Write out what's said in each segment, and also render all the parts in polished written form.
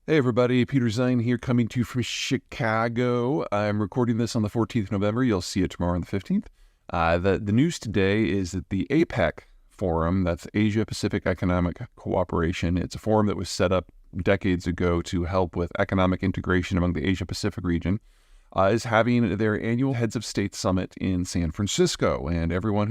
Hey everybody, Peter Zeihan here coming to you from Chicago. I'm recording this on the 14th of November. You'll see it tomorrow on the 15th. The news today is that the APEC Forum, that's Asia Pacific Economic Cooperation, it's a forum that was set up decades ago to help with economic integration among the Asia Pacific region, is having their annual Heads of State Summit in San Francisco, and everyone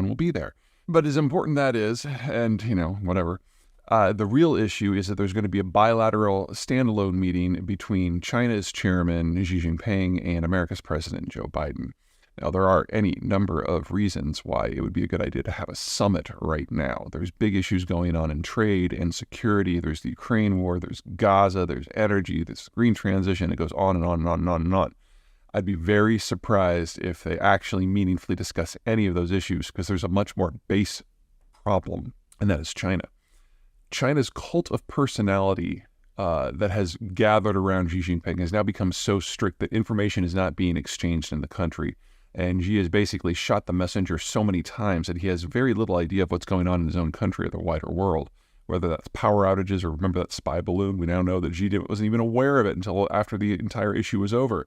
will be there. But as important that is, and whatever, the real issue is that there's going to be a bilateral standalone meeting between China's chairman, Xi Jinping, and America's President, Joe Biden. Now, there are any number of reasons why it would be a good idea to have a summit right now. There's big issues going on in trade and security. There's the Ukraine war. There's Gaza. There's energy. There's green transition. It goes on and on and on and on and on. I'd be very surprised if they actually meaningfully discuss any of those issues because there's a much more base problem, and that is China. China's cult of personality that has gathered around Xi Jinping has now become so strict that information is not being exchanged in the country. And Xi has basically shot the messenger so many times that he has very little idea of what's going on in his own country or the wider world, whether that's power outages or remember that spy balloon. We now know that Xi wasn't even aware of it until after the entire issue was over.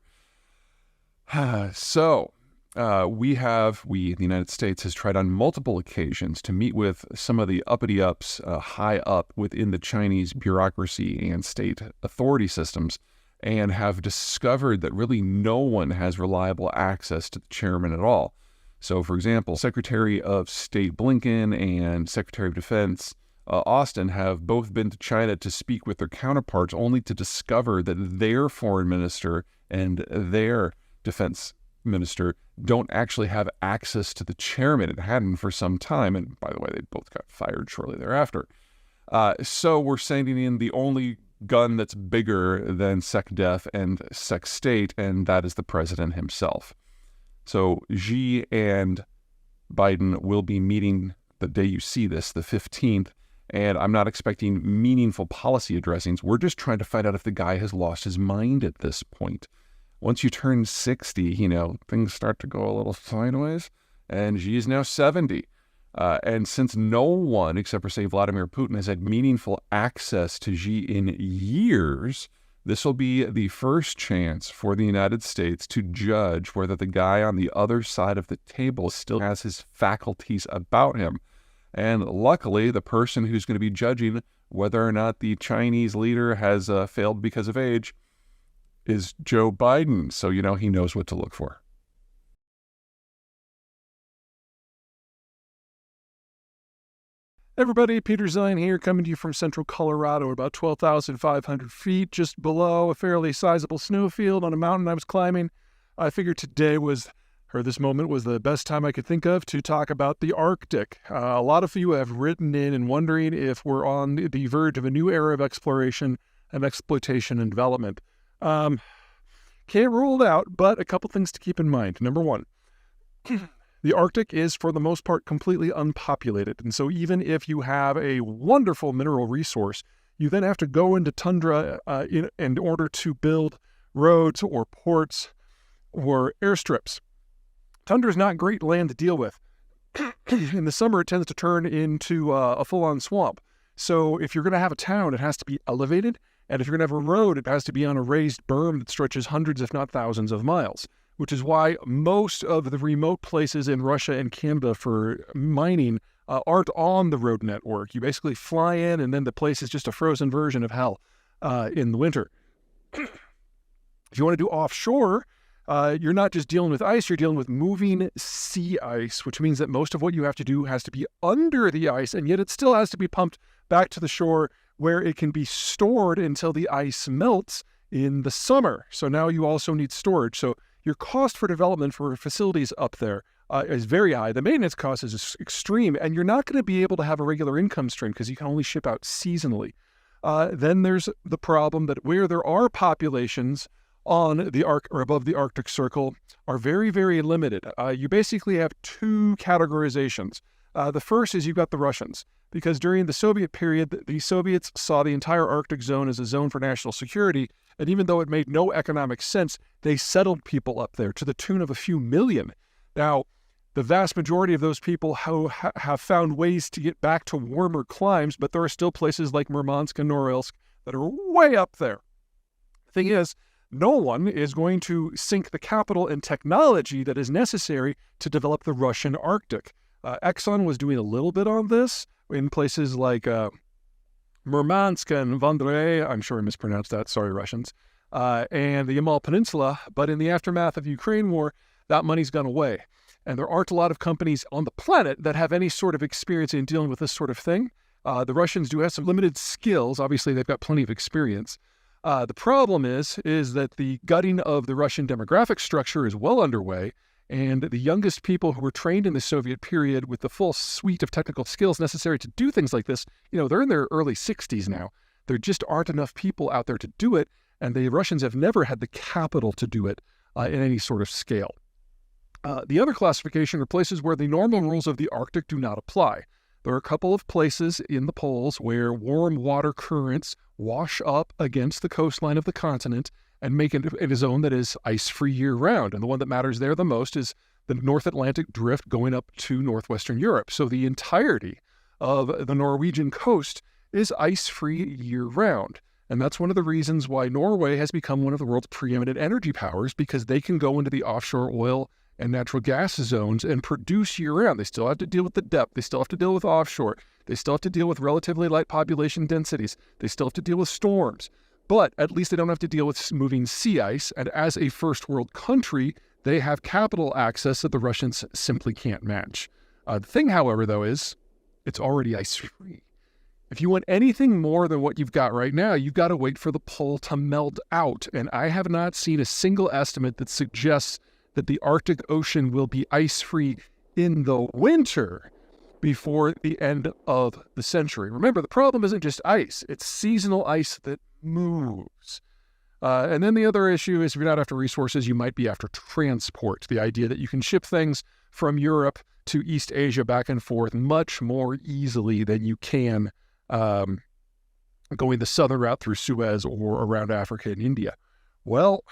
So we, the United States, has tried on multiple occasions to meet with some of the uppity-ups high up within the Chinese bureaucracy and state authority systems, and have discovered that really no one has reliable access to the chairman at all. So, for example, Secretary of State Blinken and Secretary of Defense Austin have both been to China to speak with their counterparts, only to discover that their foreign minister and their defense minister don't actually have access to the chairman. It hadn't for some time, and by the way, they both got fired shortly thereafter. So we're sending in the only gun that's bigger than SecDef and SecState, and that is the president himself. So Xi and Biden will be meeting the day you see this, the 15th, and I'm not expecting meaningful policy addressings. We're just trying to find out if the guy has lost his mind at this point. Once you turn 60, things start to go a little sideways, and Xi is now 70. And since no one, except for, say, Vladimir Putin, has had meaningful access to Xi in years, this will be the first chance for the United States to judge whether the guy on the other side of the table still has his faculties about him. And luckily, the person who's going to be judging whether or not the Chinese leader has failed because of age is Joe Biden. So, he knows what to look for. Everybody, Peter Zeihan here, coming to you from central Colorado, about 12,500 feet, just below a fairly sizable snowfield on a mountain I was climbing. I figured this moment was the best time I could think of to talk about the Arctic. A lot of you have written in and wondering if we're on the verge of a new era of exploration and exploitation and development. Can't rule it out, but a couple things to keep in mind. Number one, the Arctic is, for the most part, completely unpopulated. And so even if you have a wonderful mineral resource, you then have to go into tundra in order to build roads or ports or airstrips. Tundra is not great land to deal with. In the summer, it tends to turn into a full-on swamp. So if you're going to have a town, it has to be elevated. And if you're going to have a road, it has to be on a raised berm that stretches hundreds, if not thousands of miles, which is why most of the remote places in Russia and Canada for mining aren't on the road network. You basically fly in, and then the place is just a frozen version of hell in the winter. If you want to do offshore, you're not just dealing with ice, you're dealing with moving sea ice, which means that most of what you have to do has to be under the ice, and yet it still has to be pumped back to the shore where it can be stored until the ice melts in the summer. So now you also need storage. So your cost for development for facilities up there is very high. The maintenance cost is extreme, and you're not going to be able to have a regular income stream because you can only ship out seasonally. Then there's the problem that where there are populations on the or above the Arctic Circle are very, very limited. You basically have two categorizations. The first is you've got the Russians, because during the Soviet period, the Soviets saw the entire Arctic zone as a zone for national security, and even though it made no economic sense, they settled people up there to the tune of a few million. Now, the vast majority of those people have found ways to get back to warmer climes, but there are still places like Murmansk and Norilsk that are way up there. The thing is, no one is going to sink the capital and technology that is necessary to develop the Russian Arctic. Exxon was doing a little bit on this in places like Murmansk and Vendée, I'm sure I mispronounced that, sorry Russians, and the Yamal Peninsula, but in the aftermath of the Ukraine war, that money's gone away. And there aren't a lot of companies on the planet that have any sort of experience in dealing with this sort of thing. The Russians do have some limited skills. Obviously, they've got plenty of experience. The problem is that the gutting of the Russian demographic structure is well underway, and the youngest people who were trained in the Soviet period with the full suite of technical skills necessary to do things like this, they're in their early 60s now. There just aren't enough people out there to do it, and the Russians have never had the capital to do it in any sort of scale. The other classification are places where the normal rules of the Arctic do not apply. There are a couple of places in the poles where warm water currents wash up against the coastline of the continent and make it a zone that is ice-free year-round. And the one that matters there the most is the North Atlantic drift going up to northwestern Europe. So the entirety of the Norwegian coast is ice-free year-round. And that's one of the reasons why Norway has become one of the world's preeminent energy powers, because they can go into the offshore oil and natural gas zones and produce year-round. They still have to deal with the depth. They still have to deal with offshore. They still have to deal with relatively light population densities. They still have to deal with storms. But at least they don't have to deal with moving sea ice. And as a first world country, they have capital access that the Russians simply can't match. The thing, however, though, is it's already ice-free. If you want anything more than what you've got right now, you've got to wait for the pole to melt out. And I have not seen a single estimate that suggests that the Arctic Ocean will be ice-free in the winter before the end of the century. Remember, the problem isn't just ice. It's seasonal ice that moves. And then the other issue is if you're not after resources, you might be after transport. The idea that you can ship things from Europe to East Asia back and forth much more easily than you can going the southern route through Suez or around Africa and India. Well,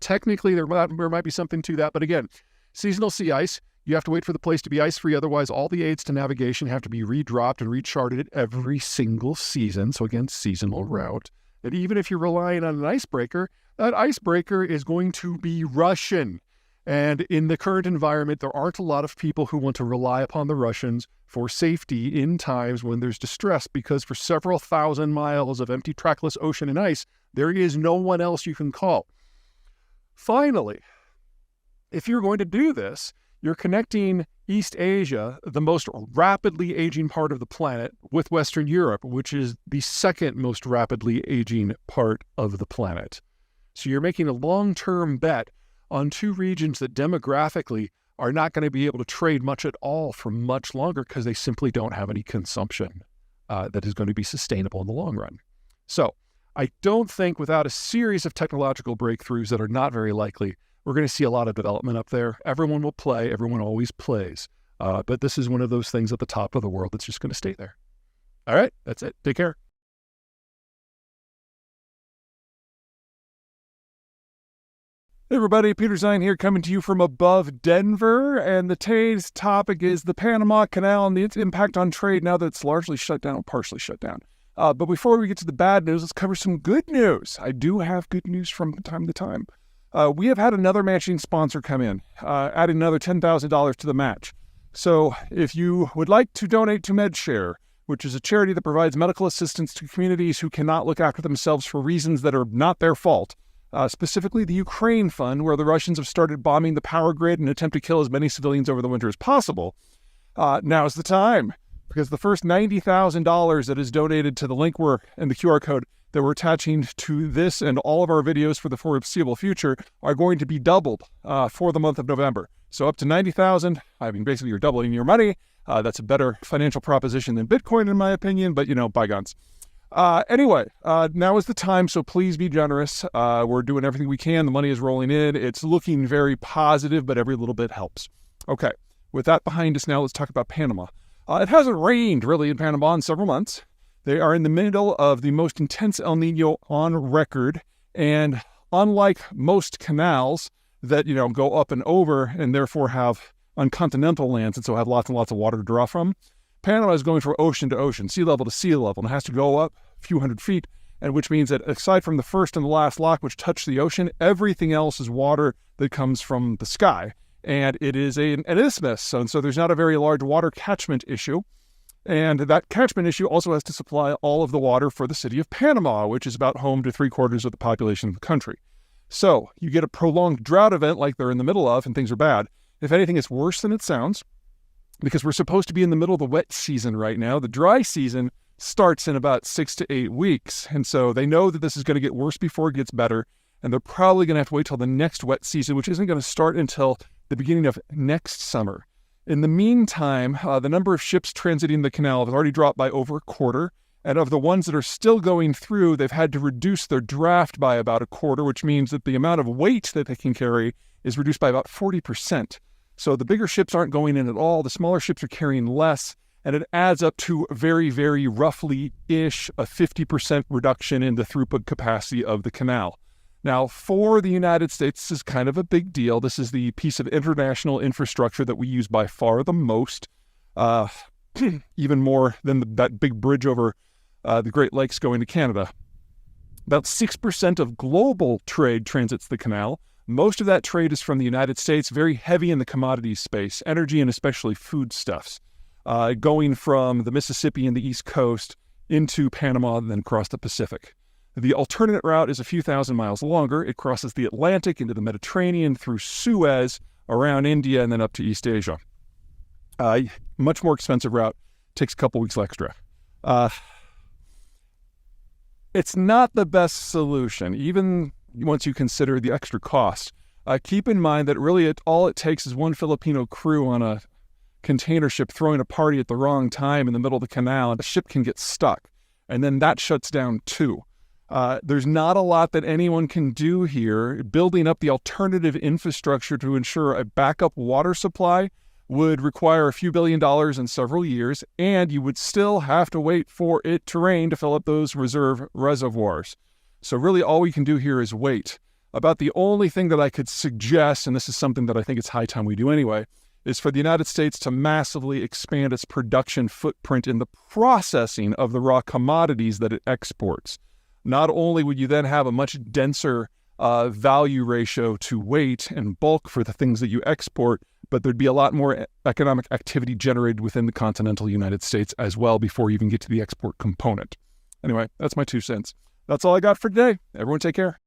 technically there might be something to that. But again, seasonal sea ice, you have to wait for the place to be ice-free. Otherwise, all the aids to navigation have to be redropped and recharted every single season. So again, seasonal route. And even if you're relying on an icebreaker, that icebreaker is going to be Russian. And in the current environment, there aren't a lot of people who want to rely upon the Russians for safety in times when there's distress, because for several thousand miles of empty trackless ocean and ice, there is no one else you can call. Finally, if you're going to do this, you're connecting East Asia, the most rapidly aging part of the planet, with Western Europe, which is the second most rapidly aging part of the planet. So you're making a long-term bet on two regions that demographically are not going to be able to trade much at all for much longer because they simply don't have any consumption that is going to be sustainable in the long run. So I don't think without a series of technological breakthroughs that are not very likely, we're going to see a lot of development up there. Everyone will play. Everyone always plays. But this is one of those things at the top of the world that's just going to stay there. All right, that's it. Take care. Hey everybody, Peter Zeihan here, coming to you from above Denver, and today's topic is the Panama Canal and its impact on trade now that it's largely shut down, partially shut down. But before we get to the bad news, let's cover some good news. I do have good news from time to time. We have had another matching sponsor come in, adding another $10,000 to the match. So if you would like to donate to MedShare, which is a charity that provides medical assistance to communities who cannot look after themselves for reasons that are not their fault, specifically the Ukraine Fund, where the Russians have started bombing the power grid and attempt to kill as many civilians over the winter as possible, now's the time. Because the first $90,000 that is donated to the link and the QR code that we're attaching to this and all of our videos for the foreseeable future are going to be doubled for the month of November. So up to $90,000. I mean, basically you're doubling your money. That's a better financial proposition than Bitcoin, in my opinion, but bygones. Anyway, now is the time, so please be generous. We're doing everything we can. The money is rolling in. It's looking very positive, but every little bit helps. Okay, with that behind us now, let's talk about Panama. It hasn't rained really in Panama in several months. They are in the middle of the most intense El Nino on record, and unlike most canals that, go up and over and therefore have on continental lands and so have lots and lots of water to draw from, Panama is going from ocean to ocean, sea level to sea level, and it has to go up a few hundred feet and which means that aside from the first and the last lock, which touch the ocean, everything else is water that comes from the sky. And it is an isthmus, and so there's not a very large water catchment issue. And that catchment issue also has to supply all of the water for the city of Panama, which is about home to 3/4 of the population of the country. So you get a prolonged drought event like they're in the middle of, and things are bad. If anything, it's worse than it sounds, because we're supposed to be in the middle of the wet season right now. The dry season starts in about 6 to 8 weeks. And so they know that this is going to get worse before it gets better. And they're probably going to have to wait till the next wet season, which isn't going to start until the beginning of next summer. In the meantime, the number of ships transiting the canal has already dropped by over a quarter. And of the ones that are still going through, they've had to reduce their draft by about a quarter, which means that the amount of weight that they can carry is reduced by about 40%. So the bigger ships aren't going in at all. The smaller ships are carrying less. And it adds up to very, very roughly-ish a 50% reduction in the throughput capacity of the canal. Now, for the United States, this is kind of a big deal. This is the piece of international infrastructure that we use by far the most, even more than that big bridge over the Great Lakes going to Canada. About 6% of global trade transits the canal. Most of that trade is from the United States, very heavy in the commodities space, energy and especially foodstuffs, going from the Mississippi and the East Coast into Panama and then across the Pacific. The alternate route is a few thousand miles longer. It crosses the Atlantic into the Mediterranean through Suez, around India, and then up to East Asia. Much more expensive route. Takes a couple weeks extra. It's not the best solution, even once you consider the extra cost. Keep in mind that really all it takes is one Filipino crew on a container ship throwing a party at the wrong time in the middle of the canal, and the ship can get stuck. And then that shuts down too. There's not a lot that anyone can do here. Building up the alternative infrastructure to ensure a backup water supply would require a few $billion and several years, and you would still have to wait for it to rain to fill up those reserve reservoirs. So really all we can do here is wait. About the only thing that I could suggest, and this is something that I think it's high time we do anyway, is for the United States to massively expand its production footprint in the processing of the raw commodities that it exports. Not only would you then have a much denser value ratio to weight and bulk for the things that you export, but there'd be a lot more economic activity generated within the continental United States as well before you even get to the export component. Anyway, that's my 2 cents. That's all I got for today. Everyone take care.